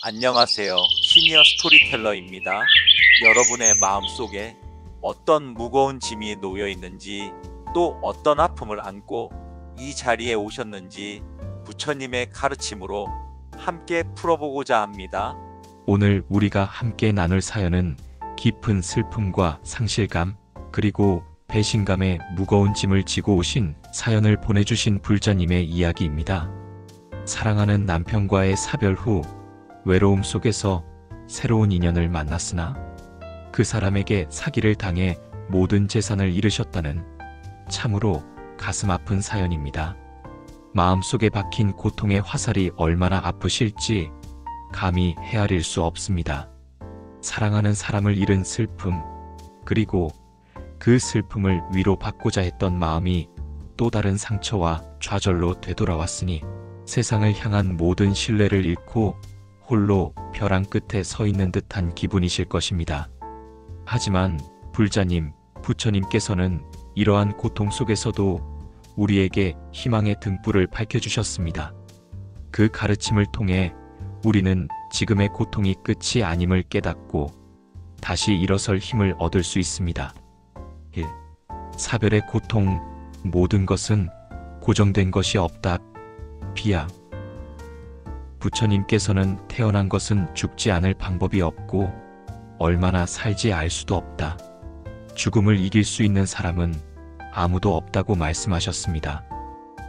안녕하세요. 시니어 스토리텔러입니다. 여러분의 마음속에 어떤 무거운 짐이 놓여 있는지, 또 어떤 아픔을 안고 이 자리에 오셨는지 부처님의 가르침으로 함께 풀어보고자 합니다. 오늘 우리가 함께 나눌 사연은 깊은 슬픔과 상실감, 그리고 배신감의 무거운 짐을 지고 오신 사연을 보내주신 불자님의 이야기입니다. 사랑하는 남편과의 사별 후 외로움 속에서 새로운 인연을 만났으나 그 사람에게 사기를 당해 모든 재산을 잃으셨다는 참으로 가슴 아픈 사연입니다. 마음속에 박힌 고통의 화살이 얼마나 아프실지 감히 헤아릴 수 없습니다. 사랑하는 사람을 잃은 슬픔, 그리고 그 슬픔을 위로받고자 했던 마음이 또 다른 상처와 좌절로 되돌아왔으니 세상을 향한 모든 신뢰를 잃고 홀로 벼랑 끝에 서 있는 듯한 기분이실 것입니다. 하지만 불자님, 부처님께서는 이러한 고통 속에서도 우리에게 희망의 등불을 밝혀주셨습니다. 그 가르침을 통해 우리는 지금의 고통이 끝이 아님을 깨닫고 다시 일어설 힘을 얻을 수 있습니다. 1. 사별의 고통, 모든 것은 고정된 것이 없다. 비야. 부처님께서는 태어난 것은 죽지 않을 방법이 없고 얼마나 살지 알 수도 없다. 죽음을 이길 수 있는 사람은 아무도 없다고 말씀하셨습니다.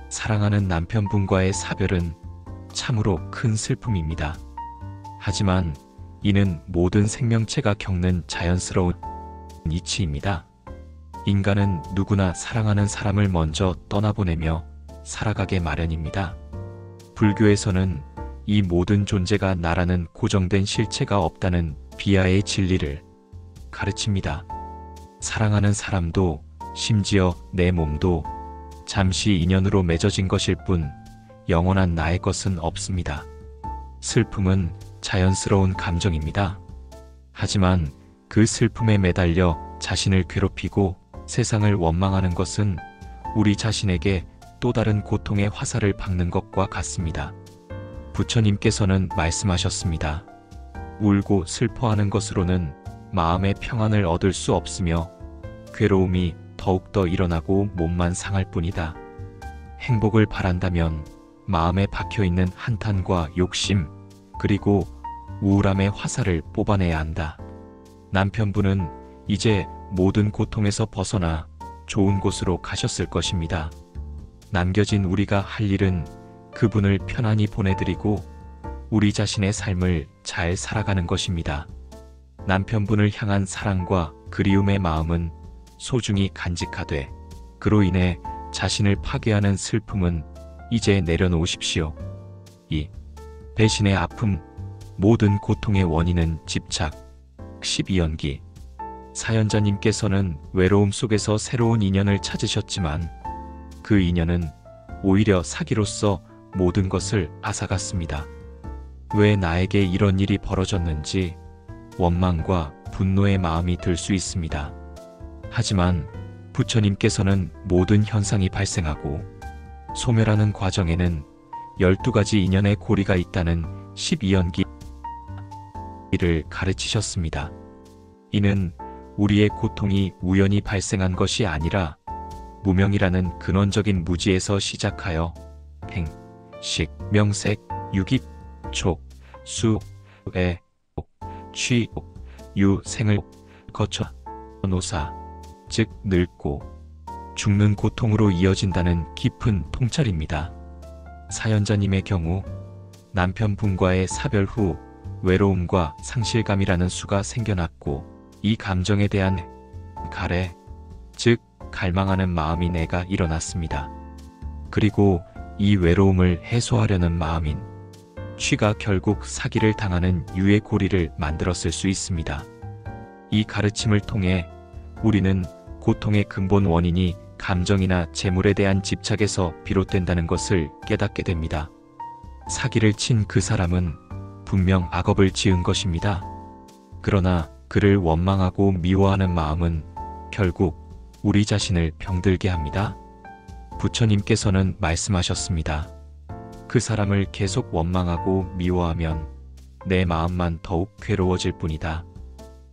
사랑하는 남편분과의 사별은 참으로 큰 슬픔입니다. 하지만 이는 모든 생명체가 겪는 자연스러운 이치입니다. 인간은 누구나 사랑하는 사람을 먼저 떠나보내며 살아가게 마련입니다. 불교에서는 이 모든 존재가 나라는 고정된 실체가 없다는 비하의 진리를 가르칩니다. 사랑하는 사람도 심지어 내 몸도 잠시 인연으로 맺어진 것일 뿐 영원한 나의 것은 없습니다. 슬픔은 자연스러운 감정입니다. 하지만 그 슬픔에 매달려 자신을 괴롭히고 세상을 원망하는 것은 우리 자신에게 또 다른 고통의 화살을 박는 것과 같습니다. 부처님께서는 말씀하셨습니다. 울고 슬퍼하는 것으로는 마음의 평안을 얻을 수 없으며 괴로움이 더욱더 일어나고 몸만 상할 뿐이다. 행복을 바란다면 마음에 박혀있는 한탄과 욕심, 그리고 우울함의 화살을 뽑아내야 한다. 남편분은 이제 모든 고통에서 벗어나 좋은 곳으로 가셨을 것입니다. 남겨진 우리가 할 일은 그분을 편안히 보내드리고 우리 자신의 삶을 잘 살아가는 것입니다. 남편분을 향한 사랑과 그리움의 마음은 소중히 간직하되 그로 인해 자신을 파괴하는 슬픔은 이제 내려놓으십시오. 2. 배신의 아픔, 모든 고통의 원인은 집착. 12연기. 사연자님께서는 외로움 속에서 새로운 인연을 찾으셨지만 그 인연은 오히려 사기로서 모든 것을 앗아갔습니다. 왜 나에게 이런 일이 벌어졌는지 원망과 분노의 마음이 들 수 있습니다. 하지만 부처님께서는 모든 현상이 발생하고 소멸하는 과정에는 12가지 인연의 고리가 있다는 12연기를 가르치셨습니다. 이는 우리의 고통이 우연히 발생한 것이 아니라 무명이라는 근원적인 무지에서 시작하여 행, 식, 명색, 유기, 촉, 수, 애, 취, 유, 생을 거쳐 노사, 즉 늙고 죽는 고통으로 이어진다는 깊은 통찰입니다. 사연자님의 경우 남편분과의 사별 후 외로움과 상실감이라는 수가 생겨났고 이 감정에 대한 갈해, 즉 갈망하는 마음이 내가 일어났습니다. 그리고 이 외로움을 해소하려는 마음인 취가 결국 사기를 당하는 유의 고리를 만들었을 수 있습니다. 이 가르침을 통해 우리는 고통의 근본 원인이 감정이나 재물에 대한 집착에서 비롯된다는 것을 깨닫게 됩니다. 사기를 친 그 사람은 분명 악업을 지은 것입니다. 그러나 그를 원망하고 미워하는 마음은 결국 우리 자신을 병들게 합니다. 부처님께서는 말씀하셨습니다. 그 사람을 계속 원망하고 미워하면 내 마음만 더욱 괴로워질 뿐이다.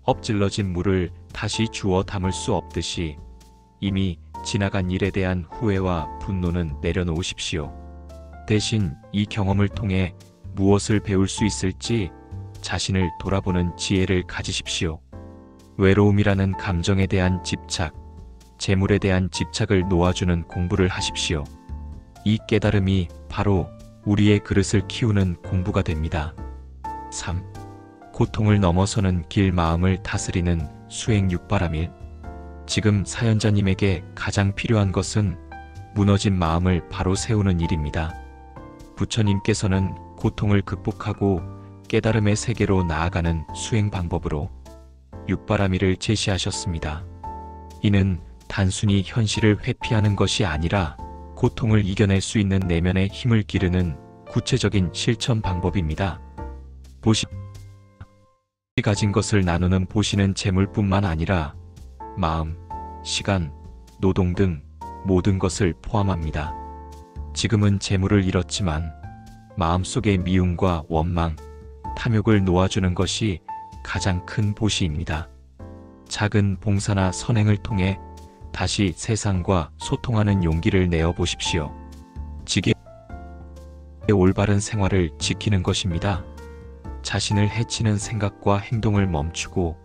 엎질러진 물을 다시 주워 담을 수 없듯이 이미 지나간 일에 대한 후회와 분노는 내려놓으십시오. 대신 이 경험을 통해 무엇을 배울 수 있을지 자신을 돌아보는 지혜를 가지십시오. 외로움이라는 감정에 대한 집착, 재물에 대한 집착을 놓아주는 공부를 하십시오. 이 깨달음이 바로 우리의 그릇을 키우는 공부가 됩니다. 3. 고통을 넘어서는 길 마음을 다스리는 수행 육바라밀. 지금 사연자님에게 가장 필요한 것은 무너진 마음을 바로 세우는 일입니다. 부처님께서는 고통을 극복하고 깨달음의 세계로 나아가는 수행 방법으로 육바라밀을 제시하셨습니다. 이는 단순히 현실을 회피하는 것이 아니라 고통을 이겨낼 수 있는 내면의 힘을 기르는 구체적인 실천 방법입니다. 보시 가진 것을 나누는 보시는 재물뿐만 아니라 마음, 시간, 노동 등 모든 것을 포함합니다. 지금은 재물을 잃었지만 마음속의 미움과 원망, 탐욕을 놓아주는 것이 가장 큰 보시입니다. 작은 봉사나 선행을 통해 다시 세상과 소통하는 용기를 내어 보십시오. 지혜의 올바른 생활을 지키는 것입니다. 자신을 해치는 생각과 행동을 멈추고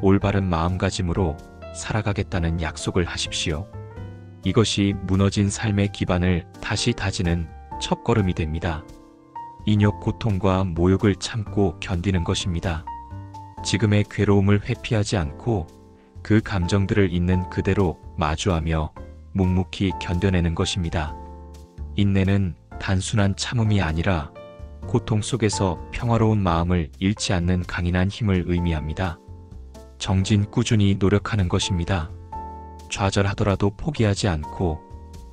올바른 마음가짐으로 살아가겠다는 약속을 하십시오. 이것이 무너진 삶의 기반을 다시 다지는 첫걸음이 됩니다. 인욕, 고통과 모욕을 참고 견디는 것입니다. 지금의 괴로움을 회피하지 않고 그 감정들을 있는 그대로 마주하며 묵묵히 견뎌내는 것입니다. 인내는 단순한 참음이 아니라 고통 속에서 평화로운 마음을 잃지 않는 강인한 힘을 의미합니다. 정진 꾸준히 노력하는 것입니다. 좌절하더라도 포기하지 않고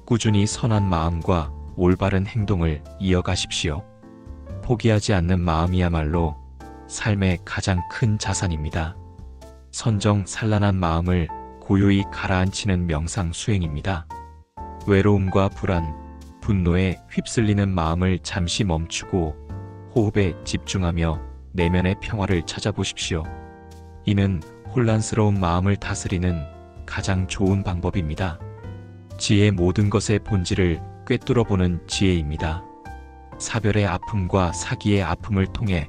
꾸준히 선한 마음과 올바른 행동을 이어가십시오. 포기하지 않는 마음이야말로 삶의 가장 큰 자산입니다. 선정산란한 마음을 고요히 가라앉히는 명상 수행입니다. 외로움과 불안, 분노에 휩쓸리는 마음을 잠시 멈추고 호흡에 집중하며 내면의 평화를 찾아보십시오. 이는 혼란스러운 마음을 다스리는 가장 좋은 방법입니다. 지혜의 모든 것의 본질을 꿰뚫어보는 지혜입니다. 사별의 아픔과 사기의 아픔을 통해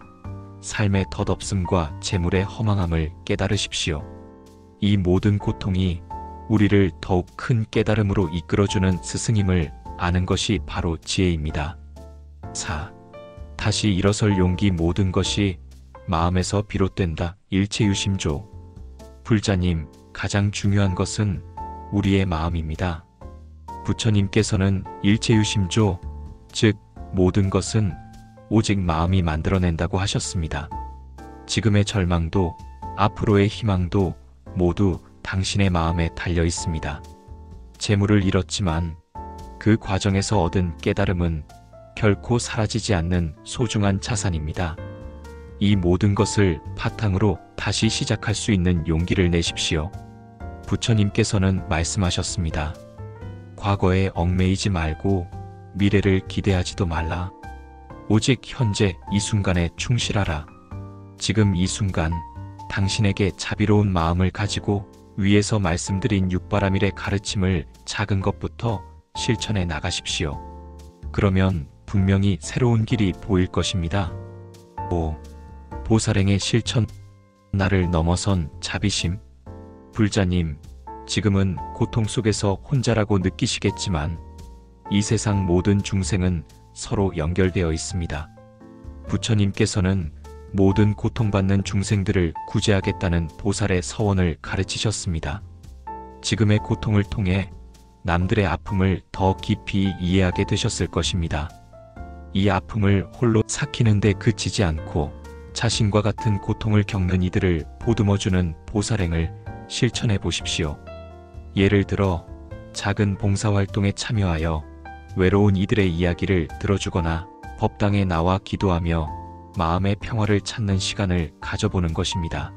삶의 덧없음과 재물의 허망함을 깨달으십시오. 이 모든 고통이 우리를 더욱 큰 깨달음으로 이끌어주는 스승임을 아는 것이 바로 지혜입니다. 4. 다시 일어설 용기. 모든 것이 마음에서 비롯된다. 일체유심조. 불자님, 가장 중요한 것은 우리의 마음입니다. 부처님께서는 일체유심조, 즉 모든 것은 오직 마음이 만들어낸다고 하셨습니다. 지금의 절망도 앞으로의 희망도 모두 당신의 마음에 달려 있습니다. 재물을 잃었지만 그 과정에서 얻은 깨달음은 결코 사라지지 않는 소중한 자산입니다. 이 모든 것을 바탕으로 다시 시작할 수 있는 용기를 내십시오. 부처님께서는 말씀하셨습니다. 과거에 얽매이지 말고 미래를 기대하지도 말라. 오직 현재 이 순간에 충실하라. 지금 이 순간 당신에게 자비로운 마음을 가지고 위에서 말씀드린 육바라밀의 가르침을 작은 것부터 실천해 나가십시오. 그러면 분명히 새로운 길이 보일 것입니다. 5. 보살행의 실천. 나를 넘어선 자비심. 불자님, 지금은 고통 속에서 혼자라고 느끼시겠지만 이 세상 모든 중생은 서로 연결되어 있습니다. 부처님께서는 모든 고통받는 중생들을 구제하겠다는 보살의 서원을 가르치셨습니다. 지금의 고통을 통해 남들의 아픔을 더 깊이 이해하게 되셨을 것입니다. 이 아픔을 홀로 삭히는 데 그치지 않고 자신과 같은 고통을 겪는 이들을 보듬어주는 보살행을 실천해 보십시오. 예를 들어 작은 봉사활동에 참여하여 외로운 이들의 이야기를 들어주거나 법당에 나와 기도하며 마음의 평화를 찾는 시간을 가져보는 것입니다.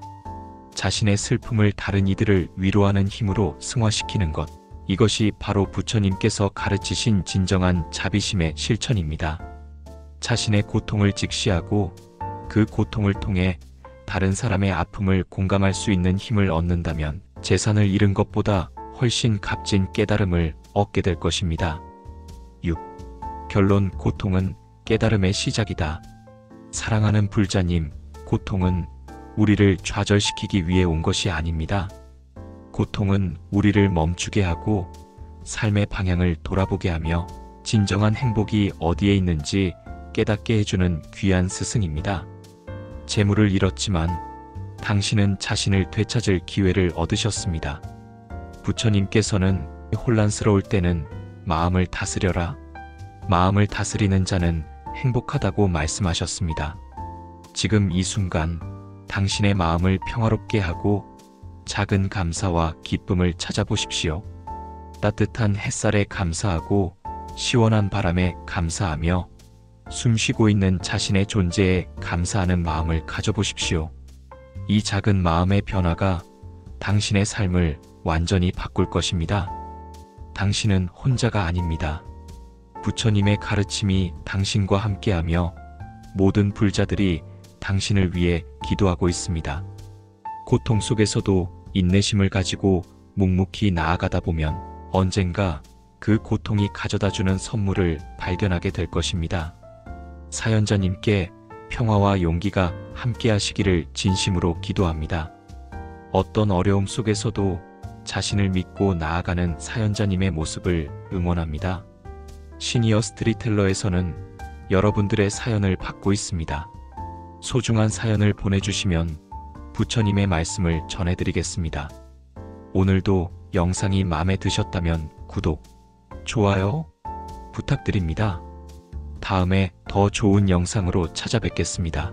자신의 슬픔을 다른 이들을 위로하는 힘으로 승화시키는 것, 이것이 바로 부처님께서 가르치신 진정한 자비심의 실천입니다. 자신의 고통을 직시하고 그 고통을 통해 다른 사람의 아픔을 공감할 수 있는 힘을 얻는다면 재산을 잃은 것보다 훨씬 값진 깨달음을 얻게 될 것입니다. 6. 결론: 고통은 깨달음의 시작이다. 사랑하는 불자님, 고통은 우리를 좌절시키기 위해 온 것이 아닙니다. 고통은 우리를 멈추게 하고 삶의 방향을 돌아보게 하며 진정한 행복이 어디에 있는지 깨닫게 해주는 귀한 스승입니다. 재물을 잃었지만 당신은 자신을 되찾을 기회를 얻으셨습니다. 부처님께서는 혼란스러울 때는 마음을 다스려라. 마음을 다스리는 자는 행복하다고 말씀하셨습니다. 지금 이 순간 당신의 마음을 평화롭게 하고 작은 감사와 기쁨을 찾아보십시오. 따뜻한 햇살에 감사하고 시원한 바람에 감사하며 숨쉬고 있는 자신의 존재에 감사하는 마음을 가져보십시오. 이 작은 마음의 변화가 당신의 삶을 완전히 바꿀 것입니다. 당신은 혼자가 아닙니다. 부처님의 가르침이 당신과 함께하며 모든 불자들이 당신을 위해 기도하고 있습니다. 고통 속에서도 인내심을 가지고 묵묵히 나아가다 보면 언젠가 그 고통이 가져다주는 선물을 발견하게 될 것입니다. 사연자님께 평화와 용기가 함께하시기를 진심으로 기도합니다. 어떤 어려움 속에서도 자신을 믿고 나아가는 사연자님의 모습을 응원합니다. 시니어 스토리텔러에서는 여러분들의 사연을 받고 있습니다. 소중한 사연을 보내주시면 부처님의 말씀을 전해드리겠습니다. 오늘도 영상이 마음에 드셨다면 구독, 좋아요 부탁드립니다. 다음에 더 좋은 영상으로 찾아뵙겠습니다.